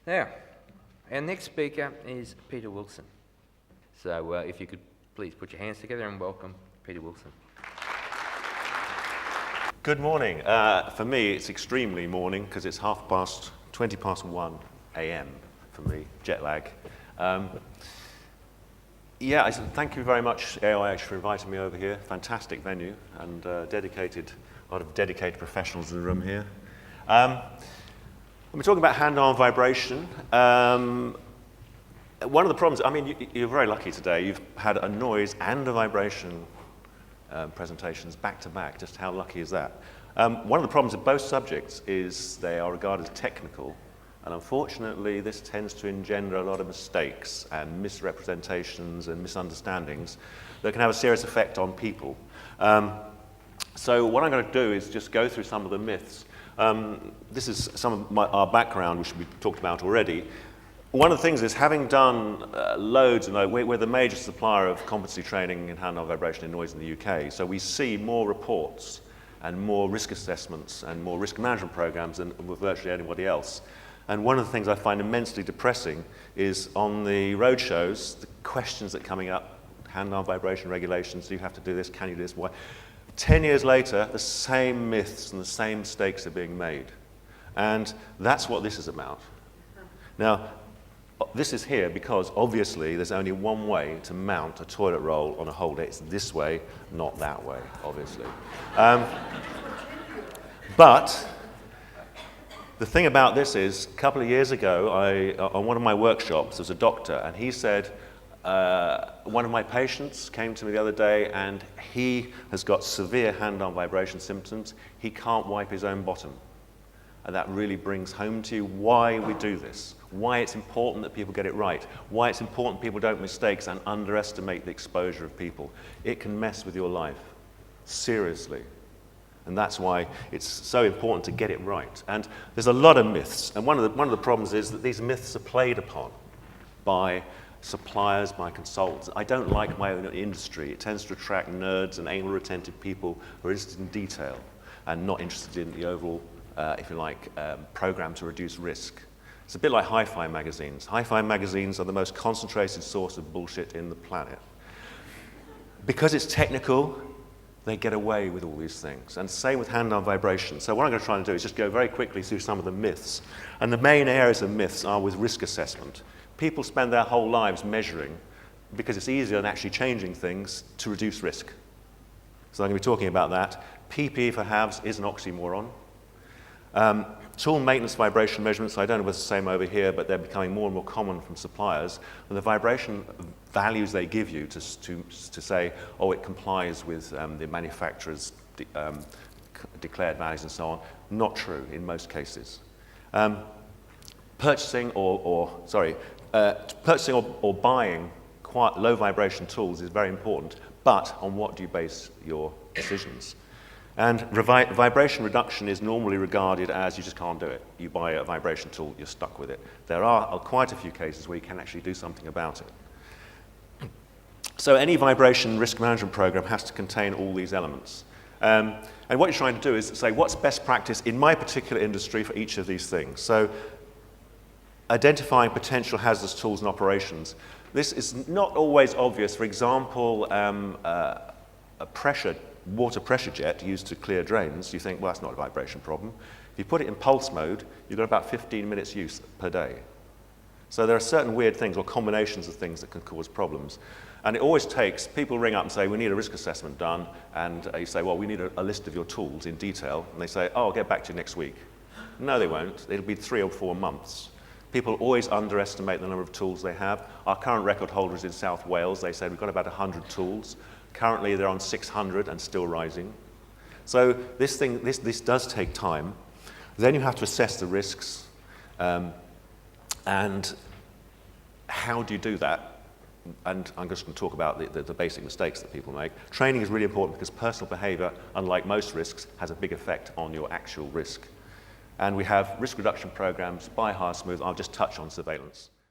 Now, our next speaker is Peter Wilson. So if you could please put your hands together and welcome Peter Wilson. Good morning. For me, it's extremely morning because it's 20 past 1 a.m. for me, jet lag. Thank you very much, AIOH, for inviting me over here. Fantastic venue and a lot of dedicated professionals in the room here. We're talking about hand-arm vibration. One of the problems, you're very lucky today. You've had a noise and a vibration presentations back to back. Just how lucky is that? One of the problems with both subjects is they are regarded as technical, and unfortunately this tends to engender a lot of mistakes and misrepresentations and misunderstandings that can have a serious effect on people. So what I'm going to do is just go through some of the myths. This is some of our background, which we talked about already. One of the things is, having done loads, we're the major supplier of competency training in hand-arm vibration and noise in the UK, so we see more reports and more risk assessments and more risk management programs than with virtually anybody else. And one of the things I find immensely depressing is on the road shows, the questions that are coming up, hand-arm vibration regulations, do you have to do this, can you do this, why? 10 years later, the same myths and the same mistakes are being made. And that's what this is about. Now, this is here because obviously there's only one way to mount a toilet roll on a holder. It's this way, not that way, obviously. But the thing about this is, a couple of years ago, on one of my workshops, there was a doctor, and he said, one of my patients came to me the other day, and he has got severe hand-arm vibration symptoms. He can't wipe his own bottom. And that really brings home to you why we do this, why it's important that people get it right, why it's important people don't make mistakes and underestimate the exposure of people. It can mess with your life, seriously. And that's why it's so important to get it right. And there's a lot of myths, and one of the problems is that these myths are played upon by suppliers, by consultants. I don't like my own industry. It tends to attract nerds and anal retentive people who are interested in detail and not interested in the overall program to reduce risk. It's a bit like hi-fi magazines. Hi-fi magazines are the most concentrated source of bullshit in the planet. Because it's technical, they get away with all these things. And same with hand-arm vibration. So what I'm going to try and do is just go very quickly through some of the myths. And the main areas of myths are with risk assessment. People spend their whole lives measuring because it's easier than actually changing things to reduce risk. So I'm going to be talking about that. PPE for HAVS is an oxymoron. Tool maintenance vibration measurements, I don't know if it's the same over here, but they're becoming more and more common from suppliers. And the vibration values they give you to say, oh, it complies with the manufacturer's declared values and so on, not true in most cases. Purchasing or buying quite low vibration tools is very important, but on what do you base your decisions? And vibration reduction is normally regarded as you just can't do it. You buy a vibration tool, you're stuck with it. There are quite a few cases where you can actually do something about it. So any vibration risk management program has to contain all these elements. And what you're trying to do is say, what's best practice in my particular industry for each of these things? So identifying potential hazardous tools and operations. This is not always obvious. For example, a water pressure jet used to clear drains, you think, well, that's not a vibration problem. If you put it in pulse mode, you've got about 15 minutes use per day. So there are certain weird things or combinations of things that can cause problems. And it always takes, people ring up and say, we need a risk assessment done, and you say, well, we need a list of your tools in detail, and they say, oh, I'll get back to you next week. No, they won't. It'll be 3 or 4 months. People always underestimate the number of tools they have. Our current record holder is in South Wales. They said we've got about 100 tools. Currently, they're on 600 and still rising. So this does take time. Then you have to assess the risks. And how do you do that? And I'm just going to talk about the basic mistakes that people make. Training is really important because personal behavior, unlike most risks, has a big effect on your actual risk. And we have risk reduction programs by HARSmooth. I'll just touch on surveillance.